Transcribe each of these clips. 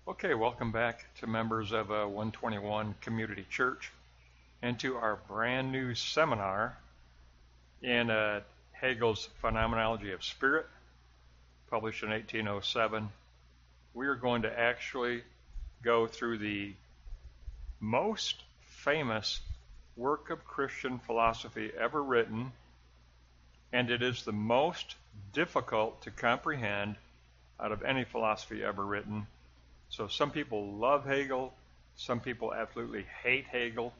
Okay, welcome back to members of 121 Community Church and to our brand new seminar in Hegel's Phenomenology of Spirit, published in 1807. We are going to actually go through the most famous work of Christian philosophy ever written, and it is the most difficult to comprehend out of any philosophy ever written. So some people love Hegel, some people absolutely hate Hegel,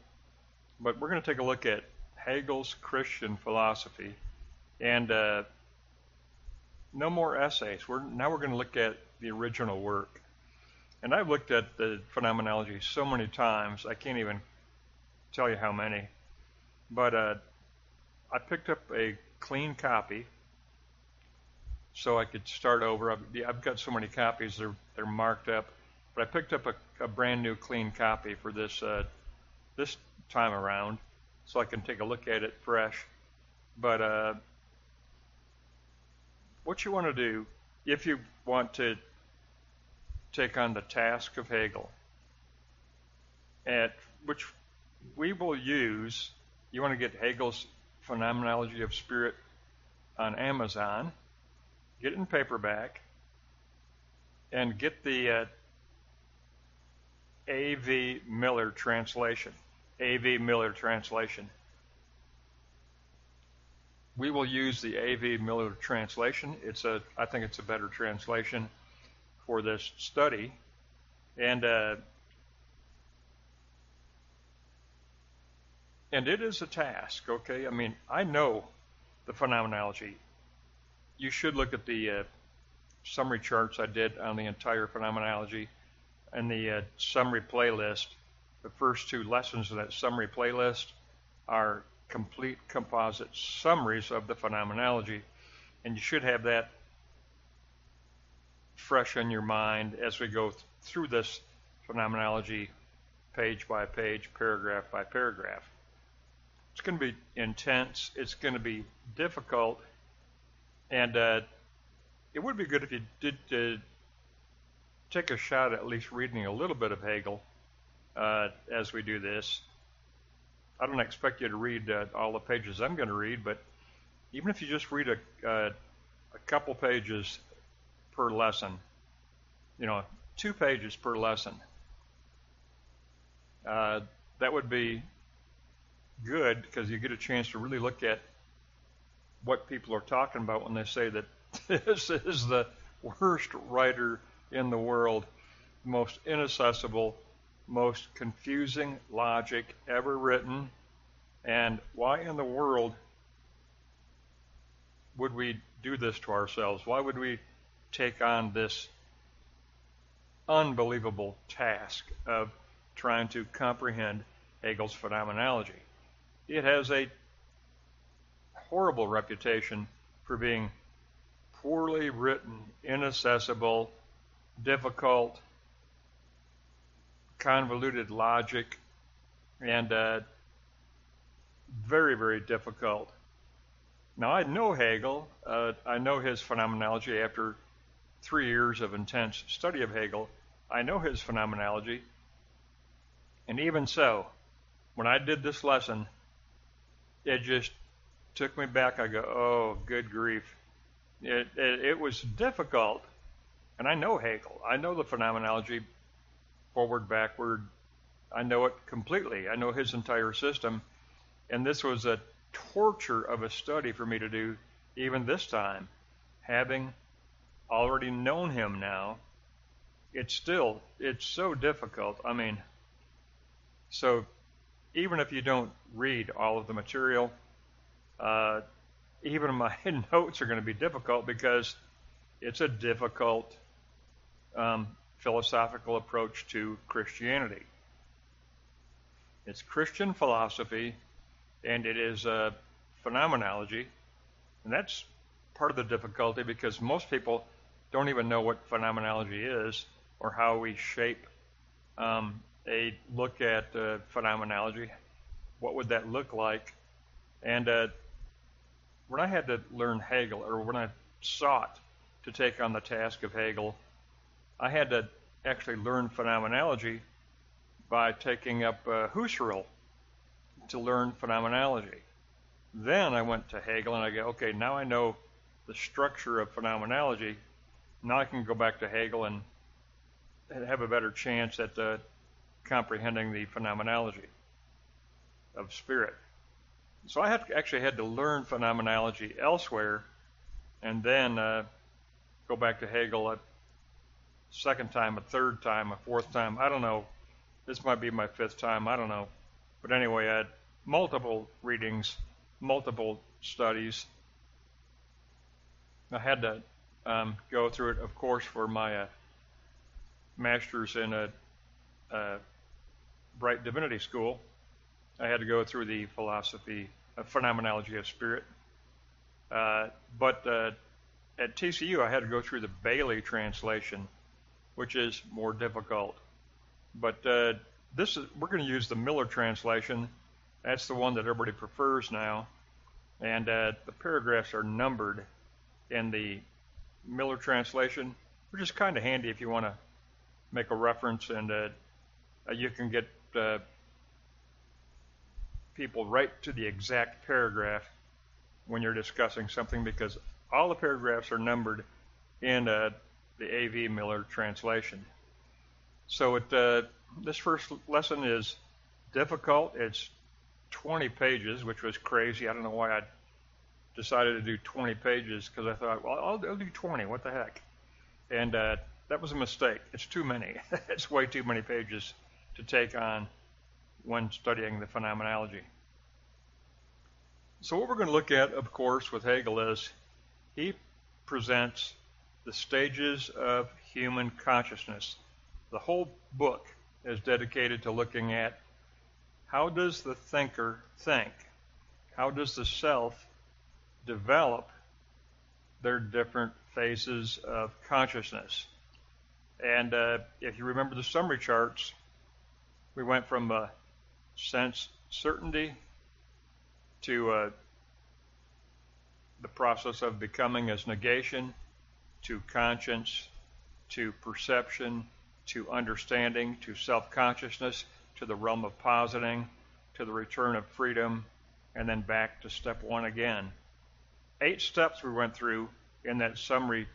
but we're going to take a look at Hegel's Christian philosophy, and no more essays. Now we're going to look at the original work. And I've looked at the Phenomenology so many times, I can't even tell you how many, but I picked up a clean copy so I could start over. I've got so many copies, they're marked up. But I picked up a brand new clean copy for this time around, so I can take a look at it fresh. But what you want to do, if you want to take on the task of Hegel, at which we will use, you want to get Hegel's Phenomenology of Spirit on Amazon, get it in paperback, and get the A.V. Miller translation. A.V. Miller translation. We will use the A.V. Miller translation. I think it's a better translation for this study. And it is a task, okay? I mean, I know the phenomenology. You should look at the summary charts I did on the entire phenomenology and the summary playlist. The first two lessons of that summary playlist are complete composite summaries of the phenomenology, and you should have that fresh in your mind as we go through this phenomenology page by page, paragraph by paragraph. It's going to be intense, it's going to be difficult, and it would be good if you did take a shot at least reading a little bit of Hegel as we do this. I don't expect you to read all the pages I'm going to read, but even if you just read a couple pages per lesson, 2 pages per lesson, that would be good, because you get a chance to really look at what people are talking about when they say that this is the worst writer in the world, most inaccessible, most confusing logic ever written, and why in the world would we do this to ourselves? Why would we take on this unbelievable task of trying to comprehend Hegel's phenomenology? It has a horrible reputation for being poorly written, inaccessible, difficult, convoluted logic, and very, very difficult. Now, I know Hegel. I know his phenomenology after 3 years of intense study of Hegel. I know his phenomenology. And even so, when I did this lesson, it just took me back. I go, oh, good grief. It was difficult. And I know Hegel. I know the phenomenology forward, backward. I know it completely. I know his entire system. And this was a torture of a study for me to do, even this time. Having already known him now, it's so difficult. I mean, so even if you don't read all of the material, even my notes are going to be difficult, because it's a difficult philosophical approach to Christianity. It's Christian philosophy, and it is phenomenology, and that's part of the difficulty, because most people don't even know what phenomenology is or how we shape a look at phenomenology. What would that look like? And when I had to learn Hegel, or when I sought to take on the task of Hegel, I had to actually learned phenomenology by taking up Husserl to learn phenomenology. Then I went to Hegel and I go, okay, now I know the structure of phenomenology. Now I can go back to Hegel and have a better chance at comprehending the phenomenology of spirit. So I actually had to learn phenomenology elsewhere and then go back to Hegel a second time, a third time, a fourth time. I don't know. This might be my fifth time. I don't know. But anyway, I had multiple readings, multiple studies. I had to go through it, of course, for my master's in a Bright Divinity School. I had to go through the philosophy of phenomenology of spirit. But at TCU, I had to go through the Bailey translation, which is more difficult. But we're going to use the Miller translation. That's the one that everybody prefers now. And the paragraphs are numbered in the Miller translation, which is kind of handy if you want to make a reference, and you can get people right to the exact paragraph when you're discussing something, because all the paragraphs are numbered in the A.V. Miller translation. So this first lesson is difficult. It's 20 pages, which was crazy. I don't know why I decided to do 20 pages, because I thought, well, I'll do 20. What the heck? And that was a mistake. It's too many. It's way too many pages to take on when studying the phenomenology. So what we're going to look at, of course, with Hegel is he presents the stages of human consciousness. The whole book is dedicated to looking at how does the thinker think? How does the self develop their different phases of consciousness? And if you remember the summary charts, we went from sense certainty to the process of becoming as negation, to conscience, to perception, to understanding, to self-consciousness, to the realm of positing, to the return of freedom, and then back to step one again. 8 steps we went through in that summary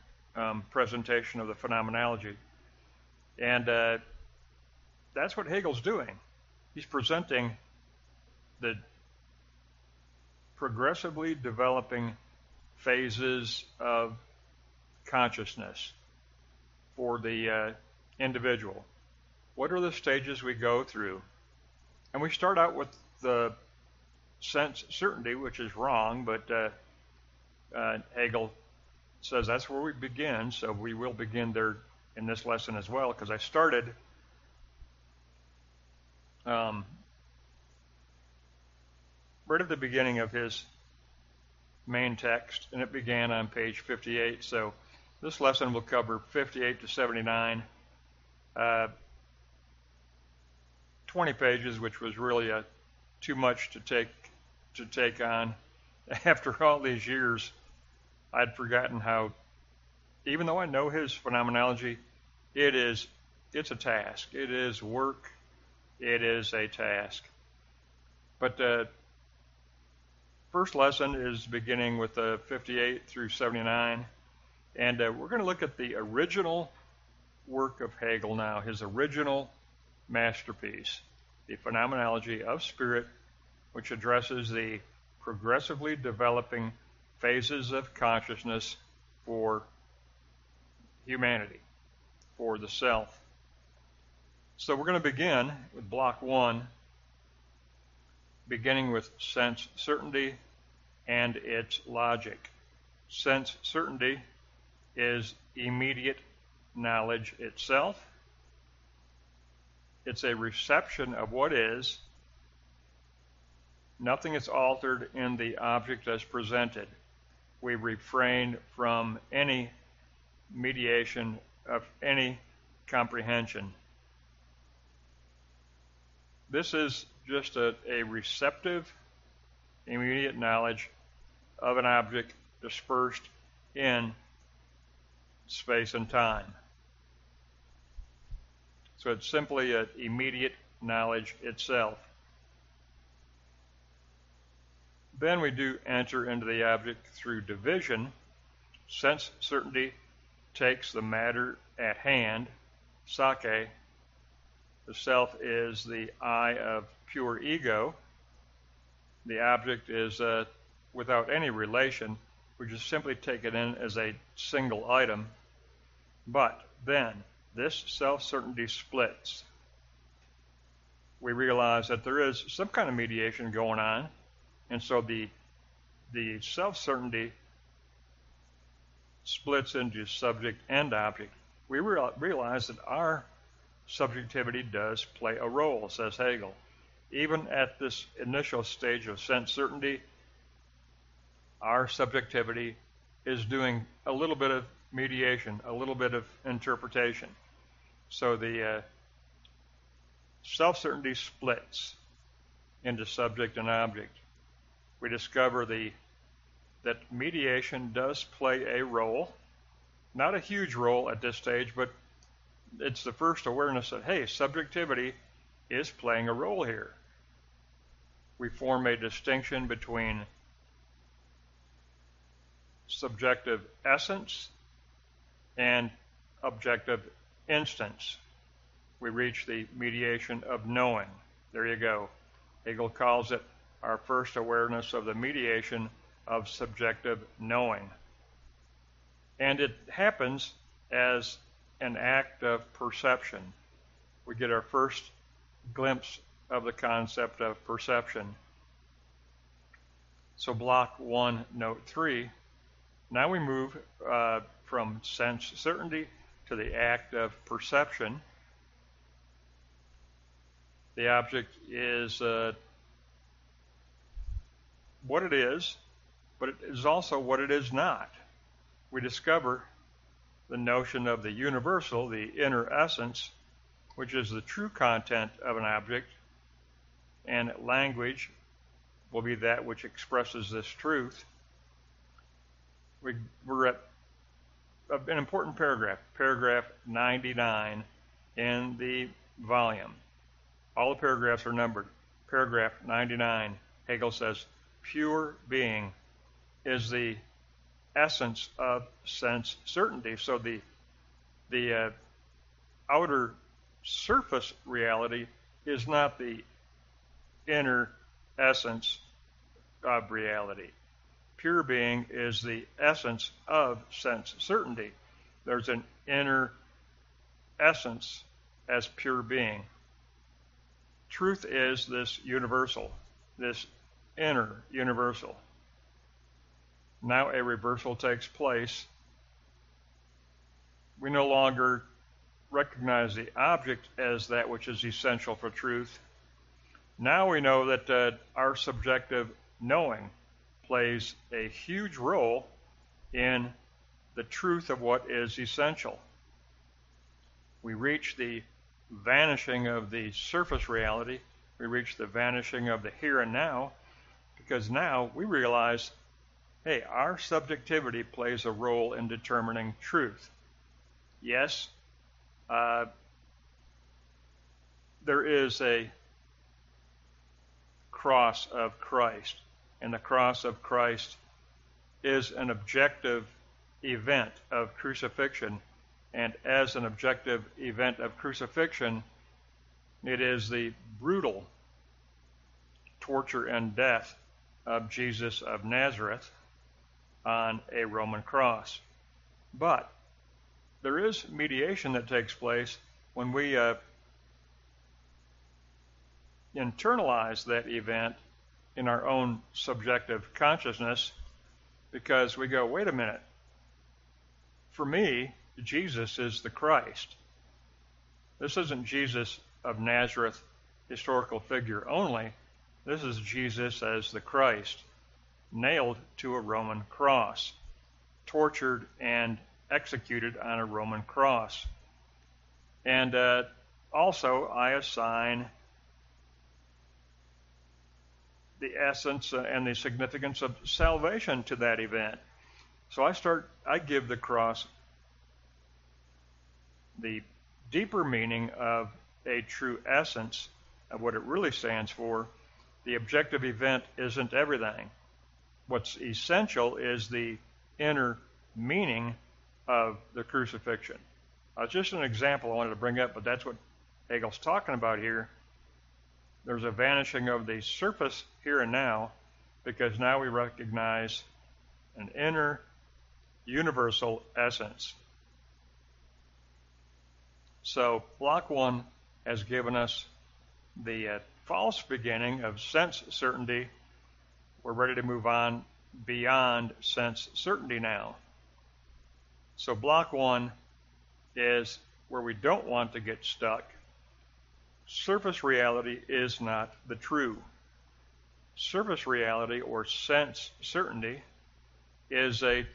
presentation of the phenomenology. And that's what Hegel's doing. He's presenting the progressively developing phases of consciousness for the individual. What are the stages we go through? And we start out with the sense certainty, which is wrong, but Hegel says that's where we begin, so we will begin there in this lesson as well, because I started right at the beginning of his main text, and it began on page 58. So this lesson will cover 58 to 79, 20 pages, which was really too much to take on. After all these years, I'd forgotten how, even though I know his phenomenology, it's a task. It is work. It is a task. But first lesson is beginning with 58 through 79, and we're going to look at the original work of Hegel now, his original masterpiece, the Phenomenology of Spirit, which addresses the progressively developing phases of consciousness for humanity, for the self. So we're going to begin with block 1, beginning with sense certainty and its logic. Sense certainty is immediate knowledge itself. It's a reception of what is. Nothing is altered in the object as presented. We refrain from any mediation of any comprehension. This is just a receptive, immediate knowledge of an object dispersed in space and time. So it's simply an immediate knowledge itself. Then we do enter into the object through division. Sense certainty takes the matter at hand, sake. The self is the I of pure ego. The object is without any relation. We just simply take it in as a single item. But then this self-certainty splits. We realize that there is some kind of mediation going on, and so the self-certainty splits into subject and object. We realize that our subjectivity does play a role, says Hegel. Even at this initial stage of sense certainty, our subjectivity is doing a little bit of mediation, a little bit of interpretation. So the self-certainty splits into subject and object. We discover that mediation does play a role, not a huge role at this stage, but it's the first awareness that, hey, subjectivity is playing a role here. We form a distinction between subjective essence and objective instance. We reach the mediation of knowing. There you go. Hegel calls it our first awareness of the mediation of subjective knowing. And it happens as an act of perception. We get our first glimpse of the concept of perception. So block 1, note 3. Now we move from sense certainty to the act of perception. The object is what it is, but it is also what it is not. We discover the notion of the universal, the inner essence, which is the true content of an object, and language will be that which expresses this truth. We're at an important paragraph, paragraph 99 in the volume. All the paragraphs are numbered. Paragraph 99, Hegel says, pure being is the essence of sense certainty. So the outer surface reality is not the inner essence of reality. Pure being is the essence of sense certainty. There's an inner essence as pure being. Truth is this universal, this inner universal. Now a reversal takes place. We no longer recognize the object as that which is essential for truth. Now we know that our subjective knowing plays a huge role in the truth of what is essential. We reach the vanishing of the surface reality. We reach the vanishing of the here and now, because now we realize, hey, our subjectivity plays a role in determining truth. Yes, there is a cross of Christ, and the cross of Christ is an objective event of crucifixion, and as an objective event of crucifixion, it is the brutal torture and death of Jesus of Nazareth on a Roman cross. But there is mediation that takes place when we internalize that event in our own subjective consciousness, because we go, wait a minute, for me, Jesus is the Christ. This isn't Jesus of Nazareth, historical figure only. This is Jesus as the Christ, nailed to a Roman cross, tortured and executed on a Roman cross. And also I assign the essence and the significance of salvation to that event. So I give the cross the deeper meaning of a true essence of what it really stands for, the objective event isn't everything. What's essential is the inner meaning of the crucifixion. Just an example I wanted to bring up, but that's what Hegel's talking about here. There's a vanishing of the surface here and now, because now we recognize an inner universal essence. So block 1 has given us the false beginning of sense certainty. We're ready to move on beyond sense certainty now. So block 1 is where we don't want to get stuck. Surface reality is not the true. Surface reality, or sense certainty, is a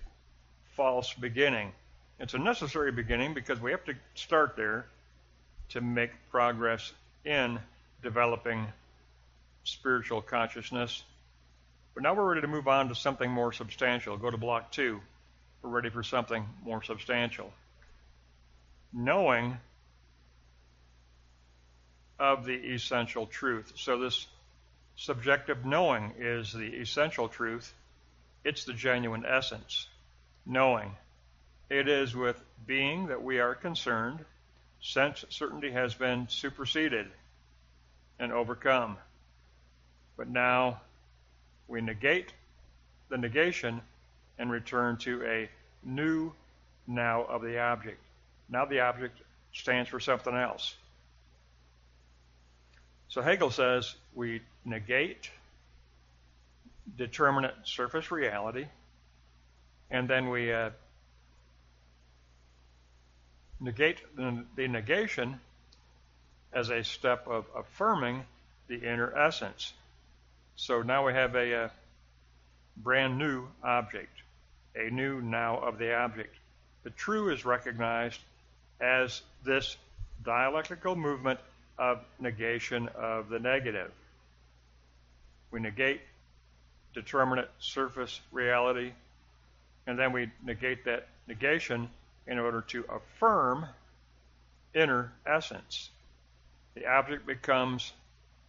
false beginning. It's a necessary beginning because we have to start there to make progress in developing spiritual consciousness. But now we're ready to move on to something more substantial. Go to block 2. We're ready for something more substantial. Knowing of the essential truth. So this subjective knowing is the essential truth. It's the genuine essence. Knowing. It is with being that we are concerned. Sense certainty has been superseded and overcome. But now we negate the negation and return to a new now of the object. Now the object stands for something else. So Hegel says we negate determinate surface reality, and then we negate the negation as a step of affirming the inner essence. So now we have a brand new object, a new now of the object. The true is recognized as this dialectical movement of negation of the negative. We negate determinate surface reality, and then we negate that negation in order to affirm inner essence. The object becomes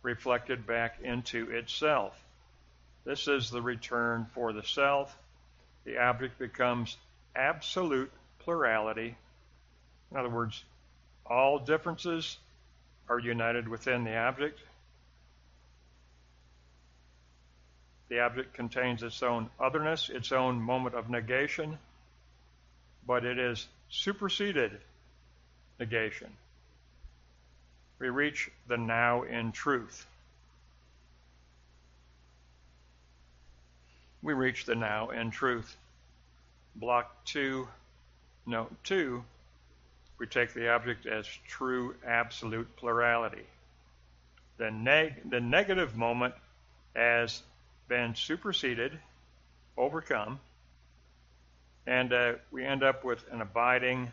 reflected back into itself. This is the return for the self. The object becomes absolute plurality. In other words, all differences are united within the object. The object contains its own otherness, its own moment of negation, but it is superseded negation. We reach the now in truth. We reach the now in truth. Block 2, note 2, we take the object as true absolute plurality. The negative moment has been superseded, overcome, and we end up with an abiding,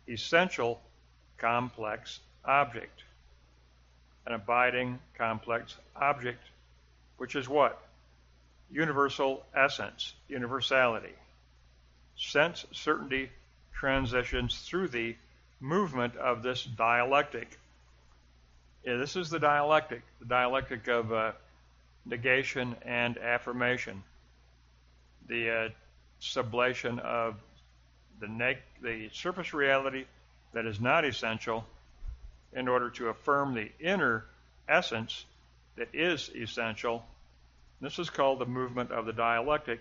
essential, complex object. An abiding, complex object, which is what? Universal essence, universality. Sense certainty transitions through the movement of this dialectic. This is the dialectic of negation and affirmation. The sublation of the surface reality that is not essential in order to affirm the inner essence that is essential. This is called the movement of the dialectic.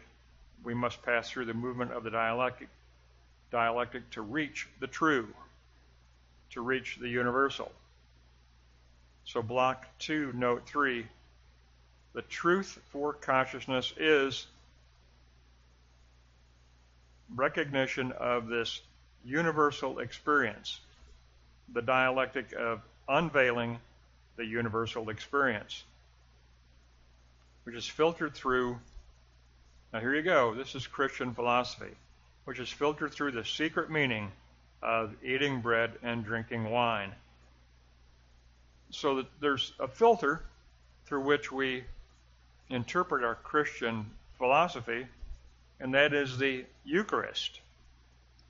We must pass through the movement of the dialectic to reach the true, to reach the universal. So block 2, note 3, the truth for consciousness is recognition of this universal experience, the dialectic of unveiling the universal experience, which is filtered through, now here you go, this is Christian philosophy, which is filtered through the secret meaning of eating bread and drinking wine. So that there's a filter through which we interpret our Christian philosophy, and that is the Eucharist.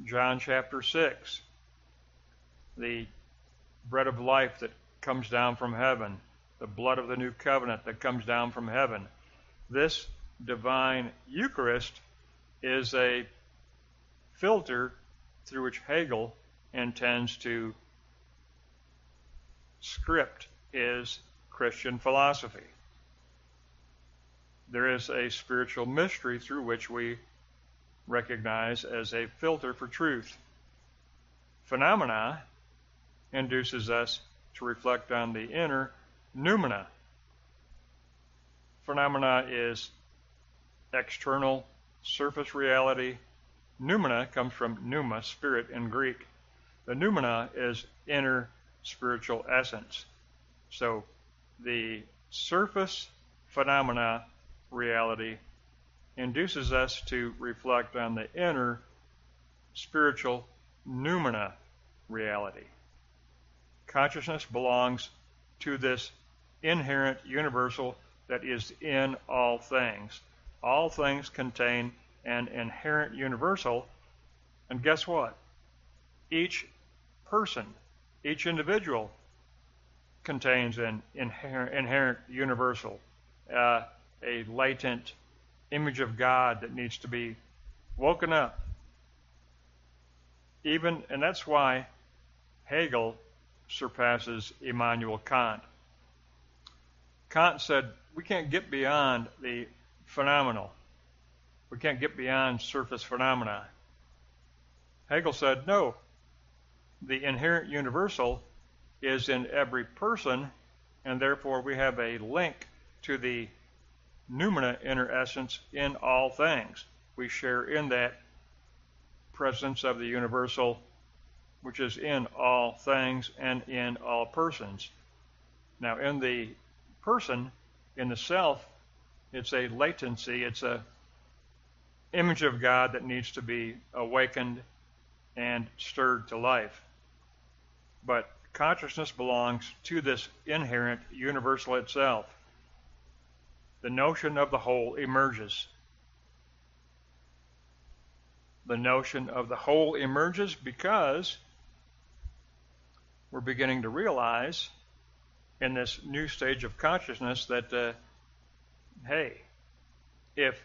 John chapter 6. the bread of life that comes down from heaven, the blood of the new covenant that comes down from heaven. This divine Eucharist is a filter through which Hegel intends to script his Christian philosophy. There is a spiritual mystery through which we recognize as a filter for truth. Phenomena induces us to reflect on the inner noumena. Phenomena is external surface reality. Noumena comes from pneuma, spirit in Greek. The noumena is inner spiritual essence. So the surface phenomena reality induces us to reflect on the inner spiritual noumena reality. Consciousness belongs to this inherent universal that is in all things. All things contain an inherent universal, and guess what? Each person, each individual contains an inherent universal, a latent image of God that needs to be woken up. And that's why Hegel surpasses Immanuel Kant. Kant said, we can't get beyond the phenomenal. We can't get beyond surface phenomena. Hegel said, no, the inherent universal is in every person, and therefore we have a link to the noumena inner essence in all things. We share in that presence of the universal, which is in all things and in all persons. Now, in the person, in the self, it's a latency, it's a image of God that needs to be awakened and stirred to life. But consciousness belongs to this inherent universal itself. The notion of the whole emerges. The notion of the whole emerges because we're beginning to realize in this new stage of consciousness that, hey, if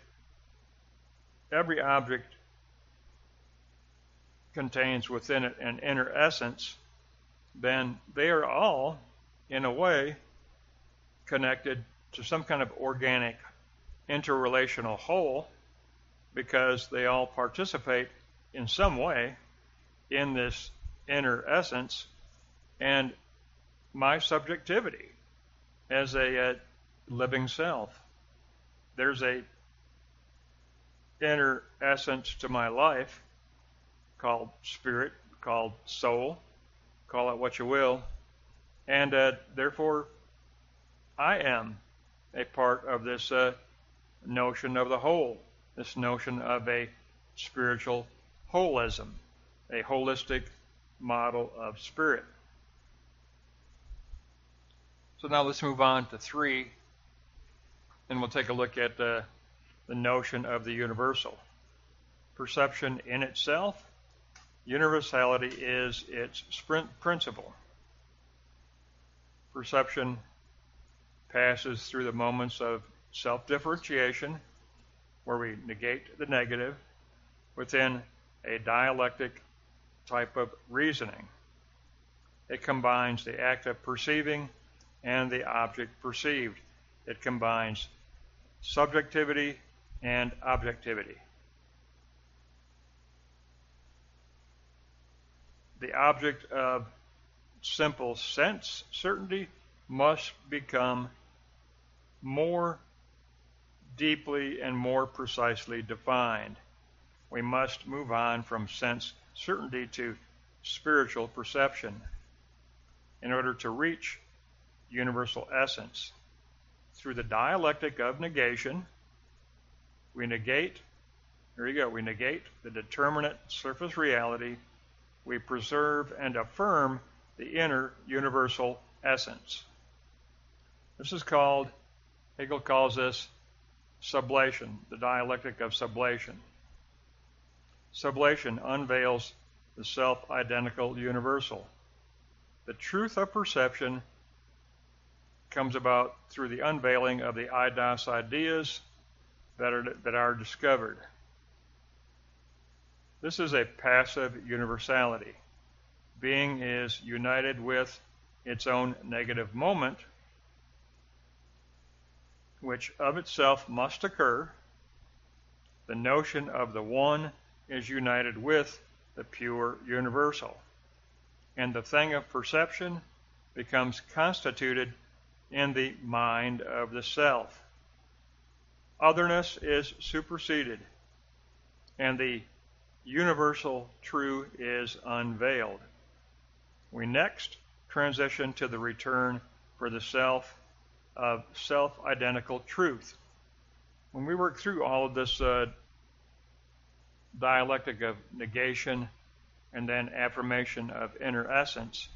every object contains within it an inner essence, then they are all, in a way, connected to some kind of organic interrelational whole, because they all participate in some way in this inner essence and my subjectivity as a living self. There's a inner essence to my life called spirit, called soul, call it what you will, and therefore I am a part of this notion of the whole, this notion of a spiritual holism, a holistic model of spirit. So now let's move on to 3, and we'll take a look at the notion of the universal. Perception in itself, universality is its principle. Perception passes through the moments of self-differentiation, where we negate the negative, within a dialectic type of reasoning. It combines the act of perceiving and the object perceived. It combines subjectivity and objectivity. The object of simple sense certainty must become more deeply and more precisely defined. We must move on from sense certainty to spiritual perception in order to reach universal essence. Through the dialectic of negation, we negate the determinate surface reality. We preserve and affirm the inner universal essence. This is called, Hegel calls this sublation, the dialectic of sublation. Sublation unveils the self-identical universal. The truth of perception comes about through the unveiling of the eidos ideas that are discovered. This is a passive universality. Being is united with its own negative moment, which of itself must occur. The notion of the one is united with the pure universal, and the thing of perception becomes constituted in the mind of the self. Otherness is superseded, and the universal true is unveiled. We next transition to the return for the self of self-identical truth. When we work through all of this dialectic of negation and then affirmation of inner essence,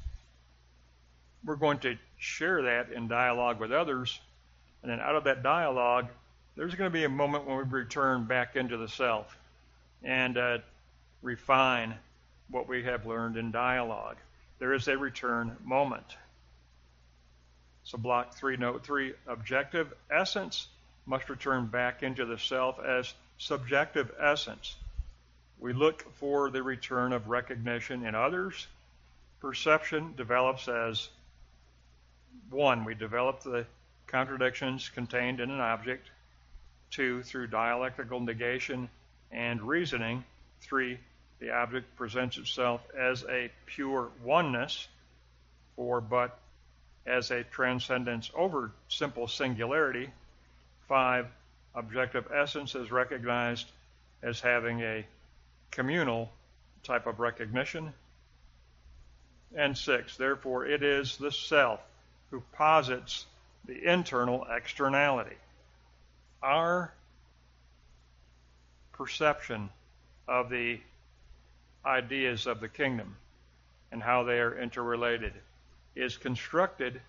we're going to share that in dialogue with others, and then out of that dialogue, there's going to be a moment when we return back into the self and refine what we have learned in dialogue. There is a return moment. So block 3, note 3, objective essence must return back into the self as subjective essence. We look for the return of recognition in others. Perception develops as 1, we develop the contradictions contained in an object. 2, through dialectical negation and reasoning. 3, the object presents itself as a pure oneness. 4, but as a transcendence over simple singularity. 5, objective essence is recognized as having a communal type of recognition. And 6, therefore it is the self who posits the internal externality. Our perception of the ideas of the kingdom and how they are interrelated is constructed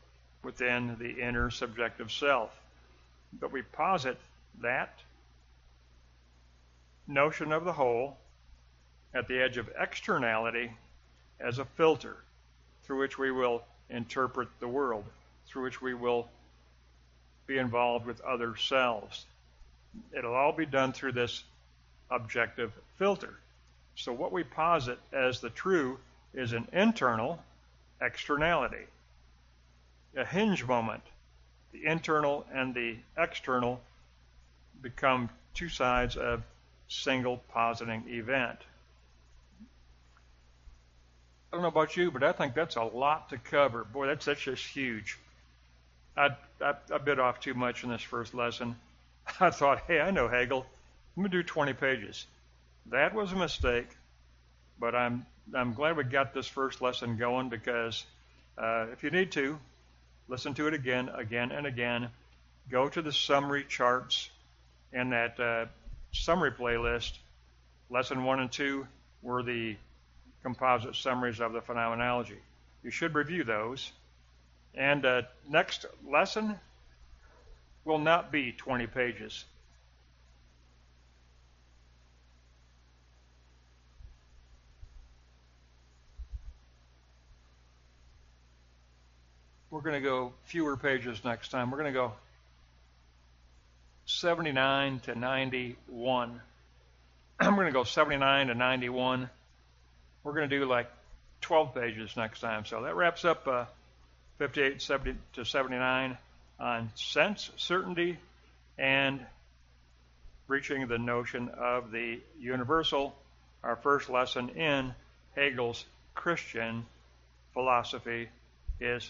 within the inner subjective self. But we posit that notion of the whole at the edge of externality as a filter through which we will interpret the world, through which we will be involved with other selves. It'll all be done through this objective filter. So what we posit as the true is an internal externality, a hinge moment. The internal and the external become two sides of single positing event. I don't know about you, but I think that's a lot to cover. Boy, that's just huge. I bit off too much in this first lesson. I thought, hey, I know Hegel. I'm going to do 20 pages. That was a mistake, but I'm glad we got this first lesson going, because if you need to, listen to it again and again. Go to the summary charts in that summary playlist. Lesson 1 and 2 were the composite summaries of the Phenomenology. You should review those. And next lesson will not be 20 pages. We're going to go fewer pages next time. We're going to go 79 to 91. I'm going to go 79 to 91. We're going to do like 12 pages next time. So that wraps up 58 70 to 79 on sense, certainty, and reaching the notion of the universal, our first lesson in Hegel's Christian philosophy is